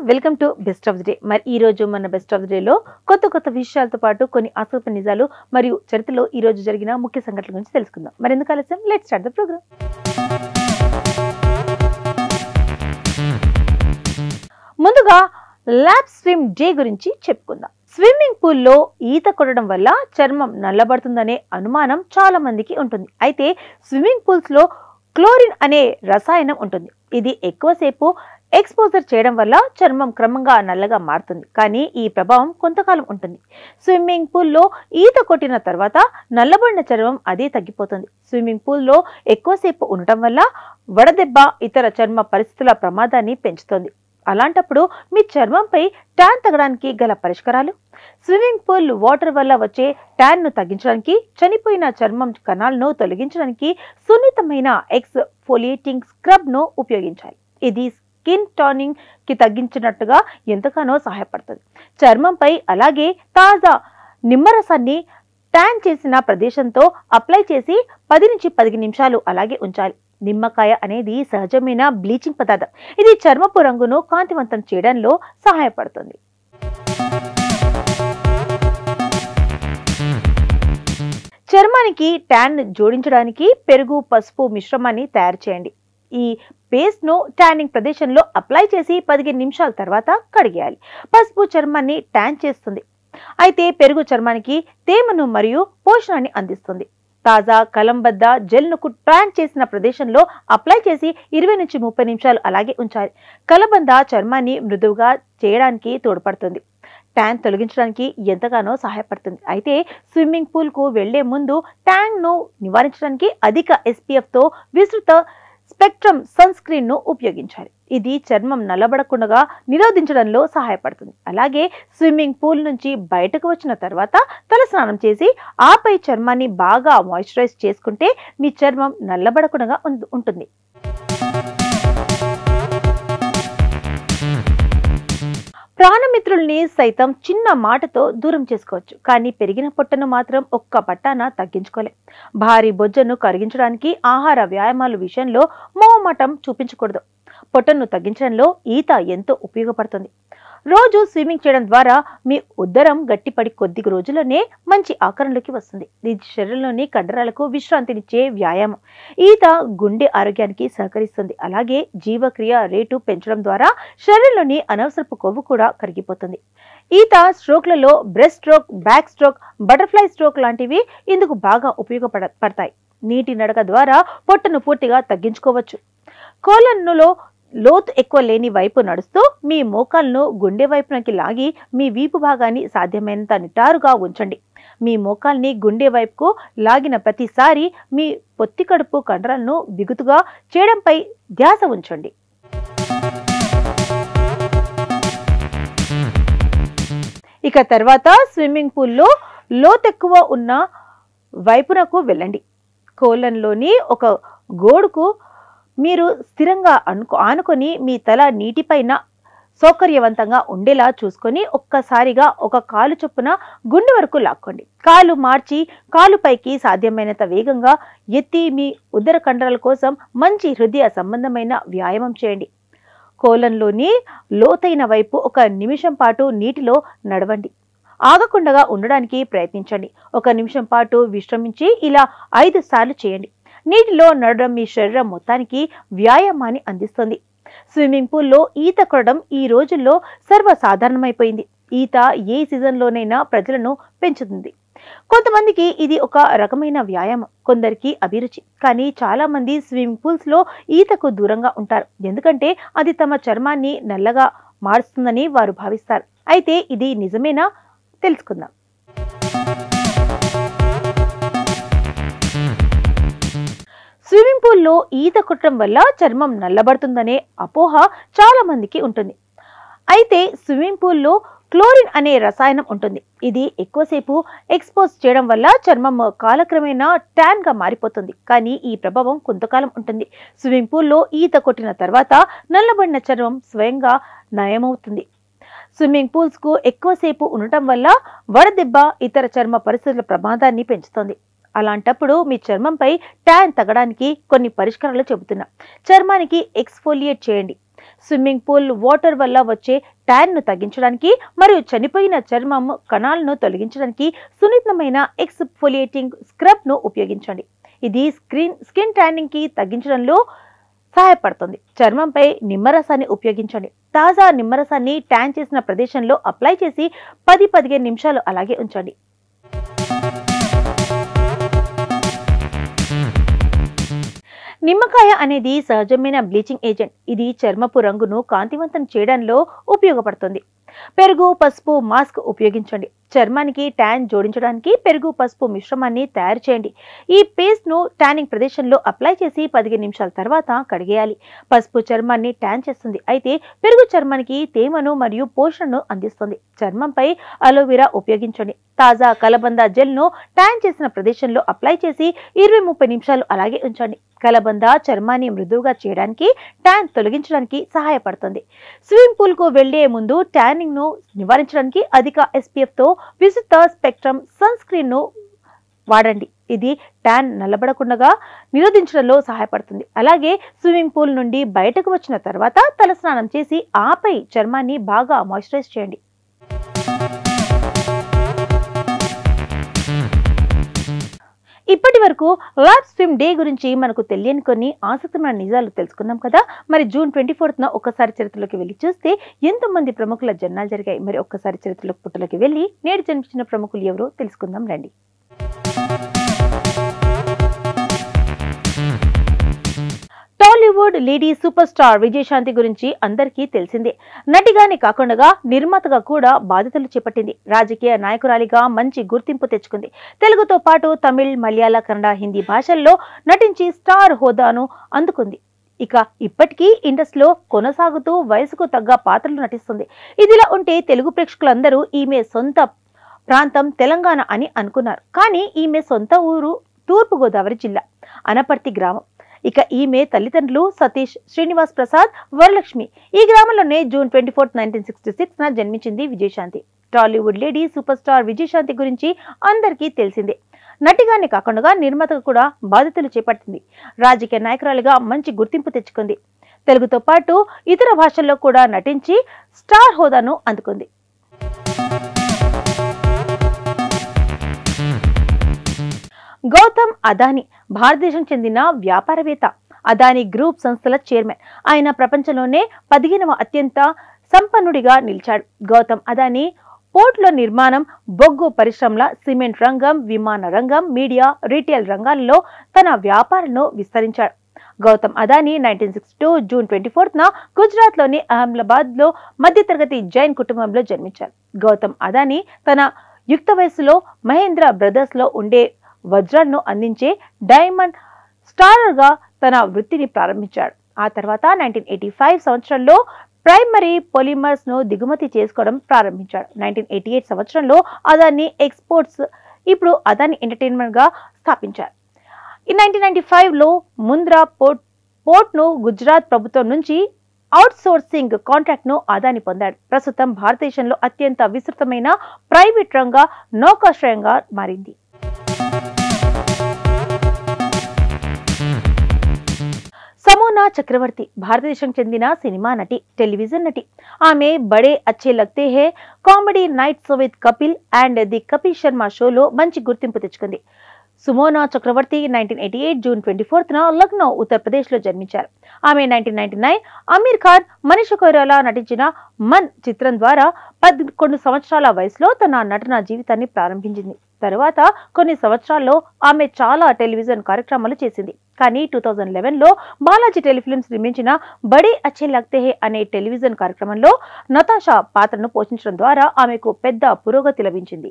Welcome to best of the day. మరి ఈ రోజు మన బెస్ట్ ఆఫ్ ది డే లో కొత్త విషయాలతో పాటు కొన్ని ఆసక్తి నిజాలు మరియు చరిత్రలో ఈ రోజు జరిగిన ముఖ్య సంఘటనల గురించి తెలుసుకుందాం. మరి ఎందుకు ఆలస్యం, లెట్స్ స్టార్ట్ ద ప్రోగ్రామ్. ముందుగా ల్యాబ్ స్విమ్ డే గురించి చెప్పుకుందాం. స్విమ్మింగ్ పూల్లో ఈత కొట్టడం వల్ల చర్మం నల్లబడుతుందనే అనుమానం చాలా మందికి ఉంటుంది. అయితే స్విమ్మింగ్ పూల్స్ లో క్లోరిన్ అనే రసాయనం ఉంటుంది. ఇది ఎక్కువసేపు ఎక్స్పోజర్ చేయడం వల్ల చర్మం క్రమంగా నల్లగా మారుతుంది. కానీ ఈ ప్రభావం కొంతకాలం ఉంటుంది. స్విమ్మింగ్ పూల్లో ఈత కొట్టిన తర్వాత నల్లబడిన చర్మం అదే తగ్గిపోతుంది. స్విమ్మింగ్ పూల్లో ఎక్కువసేపు ఉండటం వల్ల వడదెబ్బ ఇతర చర్మ పరిస్థితుల ప్రమాదాన్ని పెంచుతుంది. అలాంటప్పుడు మీ చర్మంపై ట్యాన్ తగ్గడానికి గల పరిష్కారాలు: స్విమ్మింగ్ పూల్ వాటర్ వల్ల వచ్చే ట్యాన్ ను తగ్గించడానికి, చనిపోయిన చర్మం కణాలను తొలగించడానికి సున్నితమైన ఎక్స్ఫోలియేటింగ్ స్క్రబ్ ను ఉపయోగించాలి. ఇది స్కిన్ టోనింగ్ కి తగ్గించినట్టుగా ఎంతగానో సహాయపడుతుంది. చర్మంపై అలాగే తాజా నిమ్మరసాన్ని ట్యాన్ చేసిన ప్రదేశంతో అప్లై చేసి 10 నుంచి 15 నిమిషాలు అలాగే ఉంచాలి. నిమ్మకాయ అనేది సహజమైన బ్లీచింగ్ పదార్థం. ఇది చర్మపు రంగును కాంతివంతం చేయడంలో సహాయపడుతుంది. చర్మానికి ట్యాన్ జోడించడానికి పెరుగు, పసుపు మిశ్రమాన్ని తయారు చేయండి. ఈ పేస్ట్ ను ట్యానింగ్ ప్రదేశంలో అప్లై చేసి 15 నిమిషాల తర్వాత కడిగేయాలి. పసుపు చర్మాన్ని ట్యాన్ చేస్తుంది, అయితే పెరుగు చర్మానికి తేమను మరియు పోషణాన్ని అందిస్తుంది. తాజా కలంబద్ద జెల్ ను ట్యాన్ చేసిన ప్రదేశంలో అప్లై చేసి 20 నుంచి 30 నిమిషాలు అలాగే ఉంచాలి. కలబంద చర్మాన్ని మృదువుగా చేయడానికి తోడ్పడుతుంది. ట్యాన్ తొలగించడానికి ఎంతగానో సహాయపడుతుంది. అయితే స్విమ్మింగ్ పూల్ కు వెళ్లే ముందు ట్యాన్ ను నివారించడానికి అధిక SPF తో విస్తృత స్పెక్ట్రమ్ సన్ స్క్రీన్ ను ఉపయోగించాలి. ఇది చర్మం నల్లబడకుండా నిరోధించడంలో సహాయపడుతుంది. అలాగే స్విమ్మింగ్ పూల్ నుంచి బయటకు వచ్చిన తర్వాత తలస్నానం చేసి ఆపై చర్మాన్ని బాగా మాయిశ్చరైజ్ చేసుకుంటే మీ చర్మం నల్లబడకుండా ఉంటుంది. ప్రాణమిత్రుల్ని సైతం చిన్న మాటతో దూరం చేసుకోవచ్చు, కానీ పెరిగిన పొట్టను మాత్రం ఒక్క పట్టాన తగ్గించుకోలే. భారీ బొజ్జను కరిగించడానికి ఆహార వ్యాయామాల విషయంలో మొహమాటం చూపించకూడదు. పొట్టను తగ్గించడంలో ఈత ఎంతో ఉపయోగపడుతుంది. రోజు స్విమ్మింగ్ చేయడం ద్వారా మీ ఉదరం గట్టిపడి కొద్ది రోజుల్లోనే మంచి ఆకారంలోకి వస్తుంది. ఇది శరీరంలోని కండరాలకు విశ్రాంతినిచ్చే వ్యాయామం. ఈత గుండె ఆరోగ్యానికి సహకరిస్తుంది. అలాగే జీవక్రియ రేటు పెంచడం ద్వారా శరీరంలోని అనవసరపు కొవ్వు కూడా కరిగిపోతుంది. ఈత స్ట్రోక్లలో breast stroke, back stroke, butterfly stroke లాంటివి ఇందుకు బాగా ఉపయోగపడతాయి. నీటి నడక ద్వారా పొట్టను పూర్తిగా తగ్గించుకోవచ్చు. కోలన్నులో లోతు ఎక్కువ లేని వైపు నడుస్తూ మీ మోకాలను గుండె వైపునకి లాగి మీ వీపు భాగాన్ని సాధ్యమైనంత నిటారుగా ఉంచండి. మీ మోకాల్ని గుండె వైపుకు లాగిన ప్రతిసారి మీ పొత్తి కడుపు కండరాలను బిగుతుగా చేయడంపై ధ్యాస ఉంచండి. ఇక తర్వాత స్విమ్మింగ్ పూల్లో లోతెక్కువ ఉన్న వైపునకు వెళ్ళండి. కోలన్లోని ఒక గోడుకు మీరు స్థిరంగా ఆనుకొని మీ తల నీటిపైన సౌకర్యవంతంగా ఉండేలా చూసుకొని ఒక్కసారిగా ఒక కాలు చొప్పున గుండె వరకు లాక్కోండి. కాలు మార్చి కాలుపైకి సాధ్యమైనంత వేగంగా ఎత్తి మీ ఉదర కండరాల కోసం మంచి హృదయ సంబంధమైన వ్యాయామం చేయండి. కోలన్లోని లోతైన వైపు 1 నిమిషం పాటు నీటిలో నడవండి. ఆగకుండా ఉండడానికి ప్రయత్నించండి. 1 నిమిషం పాటు విశ్రమించి ఇలా 5 సార్లు చేయండి. నీటిలో నడడం మీ శరీరం మొత్తానికి వ్యాయామాన్ని అందిస్తుంది. స్విమ్మింగ్ పూల్లో ఈత కొట్టడం ఈ రోజుల్లో సర్వసాధారణమైపోయింది. ఈత ఏ సీజన్లోనైనా ప్రజలను పెంచుతుంది. కొంతమందికి ఇది ఒక రకమైన వ్యాయామం, కొందరికి అభిరుచి. కానీ చాలా మంది స్విమ్మింగ్ పూల్స్ లో ఈతకు దూరంగా ఉంటారు, ఎందుకంటే అది తమ చర్మాన్ని నల్లగా మారుస్తుందని వారు భావిస్తారు. అయితే ఇది నిజమేనా తెలుసుకుందాం. స్విమ్మింగ్ పూల్లో ఈత కొట్టడం వల్ల చర్మం నల్లబడుతుందనే అపోహ చాలా మందికి ఉంటుంది. అయితే స్విమ్మింగ్ పూల్లో క్లోరిన్ అనే రసాయనం ఉంటుంది. ఇది ఎక్కువసేపు ఎక్స్పోజ్ చేయడం వల్ల చర్మం కాలక్రమేణా ట్యాన్ గా మారిపోతుంది. కానీ ఈ ప్రభావం కొంతకాలం ఉంటుంది. స్విమ్మింగ్ పూల్లో ఈత కొట్టిన తర్వాత నల్లబడిన చర్మం స్వయంగా నయమవుతుంది. స్విమ్మింగ్ పూల్స్ కు ఎక్కువసేపు ఉండటం వల్ల వడదెబ్బ ఇతర చర్మ పరిస్థితుల ప్రమాదాన్ని పెంచుతుంది. అలాంటప్పుడు మీ చర్మంపై ట్యాన్ తగ్గడానికి కొన్ని పరిష్కారాలు చెబుతున్నా. చర్మానికి ఎక్స్ఫోలియేట్ చేయండి. స్విమ్మింగ్ పూల్ వాటర్ వల్ల వచ్చే ట్యాన్ ను తగ్గించడానికి మరియు చనిపోయిన చర్మం కణాలను తొలగించడానికి సున్నితమైన ఎక్స్ఫోలియేటింగ్ స్క్రబ్ ను ఉపయోగించండి. ఇది స్కిన్ ట్యానింగ్ కి తగ్గించడంలో సహాయపడుతుంది. చర్మంపై నిమ్మరసాన్ని ఉపయోగించండి. తాజా నిమ్మరసాన్ని ట్యాన్ చేసిన ప్రదేశంలో అప్లై చేసి 10-15 నిమిషాలు అలాగే ఉంచండి. నిమ్మకాయ అనేది సహజమైన బ్లీచింగ్ ఏజెంట్. ఇది చర్మపు రంగును కాంతివంతం చేయడంలో ఉపయోగపడుతుంది. పెరుగు, పసుపు మాస్క్ ఉపయోగించండి. చర్మానికి ట్యాన్ జోడించడానికి పెరుగు, పసుపు మిశ్రమాన్ని తయారు చేయండి. ఈ పేస్ట్ ను ట్యానింగ్ ప్రదేశంలో అప్లై చేసి 15 నిమిషాల తర్వాత కడిగేయాలి. పసుపు చర్మాన్ని ట్యాన్ చేస్తుంది, అయితే పెరుగు చర్మానికి తేమను మరియు పోషణను అందిస్తుంది. చర్మంపై అలోవెరా ఉపయోగించండి. తాజా కలబంద జెల్ ను ట్యాన్ చేసిన ప్రదేశంలో అప్లై చేసి 20-30 నిమిషాలు అలాగే ఉంచండి. కలబంద చర్మాన్ని మృదువుగా చేయడానికి, ట్యాన్ తొలగించడానికి సహాయపడుతుంది. స్విమ్మింగ్ పూల్ కు వెళ్లే ముందు ట్యానింగ్ ను నివారించడానికి అధిక SPF తో విస్తృత స్పెక్ట్రమ్ సన్ స్క్రీన్ ను వాడండి. ఇది ట్యాన్ నల్లబడకుండా నిరోధించడంలో సహాయపడుతుంది. అలాగే స్విమ్మింగ్ పూల్ నుండి బయటకు వచ్చిన తర్వాత తలస్నానం చేసి ఆపై చర్మాన్ని బాగా మాయిశ్చరైజ్ చేయండి. ఇప్పటి వరకు ల్యాబ్ స్విమ్ డే గురించి మనకు తెలియని కొన్ని ఆసక్తిమైన నిజాలు తెలుసుకున్నాం కదా. మరి జూన్ 24న ఒక్కసారి చరిత్రలోకి వెళ్ళి చూస్తే ఎంతో మంది ప్రముఖుల జన్మాలు జరిగాయి. మరి ఒక్కసారి చరిత్రలోకి పుట్టలోకి వెళ్ళి నేడు జన్మించిన ప్రముఖులు ఎవరో తెలుసుకుందాం రండి. Tollywood lady super star Vijayashanti గురించి అందరికీ తెలిసిందే. నటిగానే కాకుండా నిర్మాతగా కూడా బాధ్యతలు చేపట్టింది. రాజకీయ నాయకురాలిగా మంచి గుర్తింపు తెచ్చుకుంది. తెలుగుతో పాటు తమిళ్, మలయాళ, కన్నడ, హిందీ భాషల్లో నటించి స్టార్ హోదాను అందుకుంది. ఇక ఇప్పటికీ ఇండస్ట్రీలో కొనసాగుతూ వయసుకు తగ్గ పాత్రలు నటిస్తుంది. ఇదిలా ఉంటే తెలుగు ప్రేక్షకులందరూ ఈమె సొంత ప్రాంతం తెలంగాణ అని అనుకున్నారు. కానీ ఈమె సొంత ఊరు తూర్పుగోదావరి జిల్లా అనపర్తి గ్రామం. ఇక ఈమె తల్లిదండ్రులు సతీష్, శ్రీనివాస్ ప్రసాద్, వరలక్ష్మి. ఈ గ్రామంలోనే జూన్ 24, 1966 జన్మించింది Vijayashanti. Tollywood lady super star Vijayashanti గురించి అందరికీ తెలిసిందే. నటిగానే కాకుండా నిర్మాతగా కూడా బాధ్యతలు చేపట్టింది. రాజకీయ నాయకురాలిగా మంచి గుర్తింపు తెచ్చుకుంది. తెలుగుతో పాటు ఇతర భాషల్లో కూడా నటించి స్టార్ హోదాను అందుకుంది. గౌతమ్ అదానీ భారతదేశం చెందిన వ్యాపారవేత్త. అదానీ గ్రూప్ సంస్థల చైర్మన్. ఆయన ప్రపంచంలోనే 15వ అత్యంత సంపన్నుడిగా నిలిచాడు. గౌతమ్ అదానీ పోర్టుల నిర్మాణం, బొగ్గు పరిశ్రమల, సిమెంట్ రంగం, విమాన రంగం, మీడియా, రీటైల్ రంగాల్లో తన వ్యాపారాలను విస్తరించాడు. గౌతమ్ అదానీ 1962 జూన్ 24న గుజరాత్లోని అహ్మదాబాద్ లో మధ్యతరగతి జైన్ కుటుంబంలో జన్మించారు. గౌతమ్ అదానీ తన యుక్త వయసులో మహేంద్ర బ్రదర్స్ లో ఉండే వజ్రాలను అందించే డైమండ్ స్టారర్ గా తన వృత్తిని ప్రారంభించాడు. ఆ తర్వాత 1985 సంవత్సరంలో ప్రైమరీ పొలిమర్స్ ను దిగుమతి చేసుకోవడం ప్రారంభించాడు. 1988 సంవత్సరంలో అదానీ ఎక్స్పోర్ట్స్, ఇప్పుడు అదానీ ఎంటర్టైన్మెంట్ గా స్థాపించారు. 1995లో ముంద్రా పోర్ట్ ను గుజరాత్ ప్రభుత్వం నుంచి అవుట్ సోర్సింగ్ కాంట్రాక్ట్ ను అదానీ పొందాడు. ప్రస్తుతం భారతదేశంలో అత్యంత విస్తృతమైన ప్రైవేట్ రంగ నౌకాశ్రయంగా మారింది. సమోనా చక్రవర్తి భారతదేశం చెందిన సినిమా నటి, టెలివిజన్ నటి. ఆమె Bade Achhe Lagte Hain, comedy nights with Kapil and the Kapil Sharma షోలో మంచి గుర్తింపు తెచ్చుకుంది. సుమోనా చక్రవర్తి 1988 జూన్ 24న లక్నో, ఉత్తరప్రదేశ్ లో జన్మించారు. ఆమె 1999 అమీర్ ఖాన్, మనీషా కొయిరాలా నటించిన మన్ చిత్రం ద్వారా 11 సంవత్సరాల వయసులో తన నటన జీవితాన్ని ప్రారంభించింది. తరువాత కొన్ని సంవత్సరాల్లో ఆమె చాలా టెలివిజన్ కార్యక్రమాలు చేసింది. కానీ 2011లో బాలాజీ టెలిఫిల్మ్స్ నిర్మించిన బడే అచ్చే లగ్తే హే అనే టెలివిజన్ కార్యక్రమంలో నతాషా పాత్రను పోషించడం ద్వారా ఆమెకు పెద్ద పురోగతి లభించింది.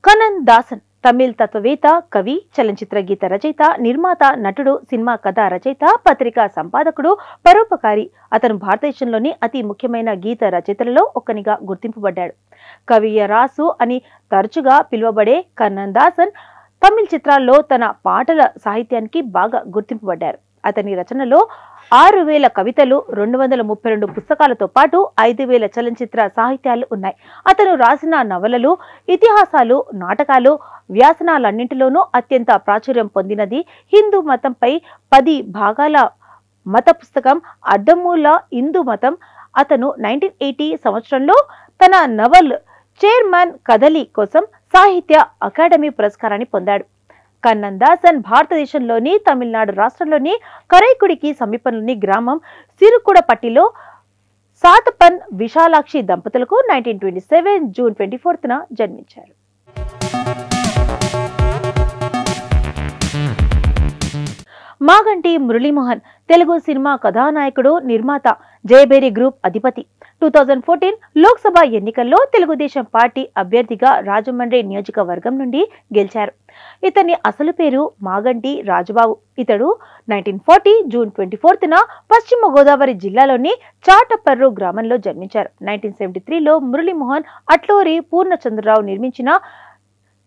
కనన్ దాసన్ తమిళ్ తత్వవేత్త, కవి, చలనచిత్ర గీత రచయిత, నిర్మాత, నటుడు, సినిమా కథ రచయిత, పత్రికా సంపాదకుడు, పరోపకారి. అతను భారతదేశంలోని అతి ముఖ్యమైన గీత రచయితలలో ఒకనిగా గుర్తింపబడ్డాడు. కవియరాసు అని తరచుగా పిలువబడే కన్నన్ దాసన్ తమిళ చిత్రాల్లో తన పాటల సాహిత్యానికి బాగా గుర్తింపబడ్డారు. అతని రచనలో 6000 కవితలు, 232 పుస్తకాలతో పాటు 5000 చలనచిత్ర సాహిత్యాలు ఉన్నాయి. అతను రాసిన నవలలు, ఇతిహాసాలు, నాటకాలు, వ్యాసనాలన్నింటిలోనూ అత్యంత ప్రాచుర్యం పొందినది హిందూ మతంపై 10 భాగాల మత పుస్తకం అర్ధమూల హిందూ మతం. అతను 1980 సంవత్సరంలో తన నవల్ చైర్మన్ కదలి కోసం సాహిత్య అకాడమీ పురస్కారాన్ని పొందాడు. కన్నన్ దాసన్ భారతదేశంలోని తమిళనాడు రాష్ట్రంలోని కరైకుడికి సమీపంలోని గ్రామం సిరుకుడపట్టిలో సాతపన్ విశాలాక్షి దంపతులకు 1927 జూన్ 24న జన్మించారు. మాగంటి మురళీమోహన్ తెలుగు సినిమా కథానాయకుడు, నిర్మాత, జయభేరి గ్రూప్ అధిపతి. 2014 లోక్సభ ఎన్నికల్లో తెలుగుదేశం పార్టీ అభ్యర్థిగా రాజమండ్రి నియోజకవర్గం నుండి గెలిచారు. ఇతని అసలు పేరు మాగంటి రాజబాబు. ఇతడు 1940 జూన్ 24న పశ్చిమ గోదావరి జిల్లాలోని చాటపర్రు గ్రామంలో జన్మించారు. 1973లో మురళీమోహన్ అట్లూరి పూర్ణచంద్రరావు నిర్మించిన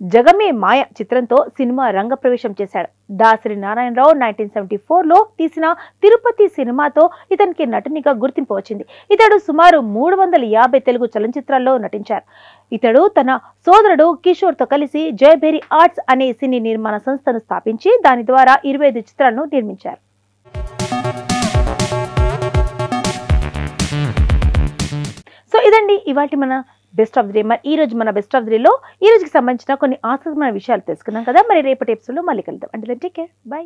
జగమే మాయ చిత్రంతో సినిమా రంగ ప్రవేశం చేశాడు. దాసరి నారాయణరావు 1974లో తీసిన తిరుపతి సినిమాతో ఇతనికి నటునిగా గుర్తింపు వచ్చింది. ఇతడు సుమారు 350 తెలుగు చలనచిత్రాల్లో నటించారు. ఇతడు తన సోదరుడు కిషోర్తో కలిసి జయభేరి ఆర్ట్స్ అనే సినీ నిర్మాణ సంస్థను స్థాపించి దాని ద్వారా 25 చిత్రాలను నిర్మించారు. సో ఇదండి ఇవాల్టి మన బెస్ట్ ఆఫ్ ది డే. మరి ఈ రోజు మన బెస్ట్ ఆఫ్ ది డేలో ఈ రోజుకి సంబంధించిన కొన్ని ఆసక్తికరమైన విషయాలు తెలుసుకున్నాం కదా. మరి రేపటి ఎపిసోడ్లో మళ్ళీ కలుద్దాం. అంటే టేక్ కేర్, బై.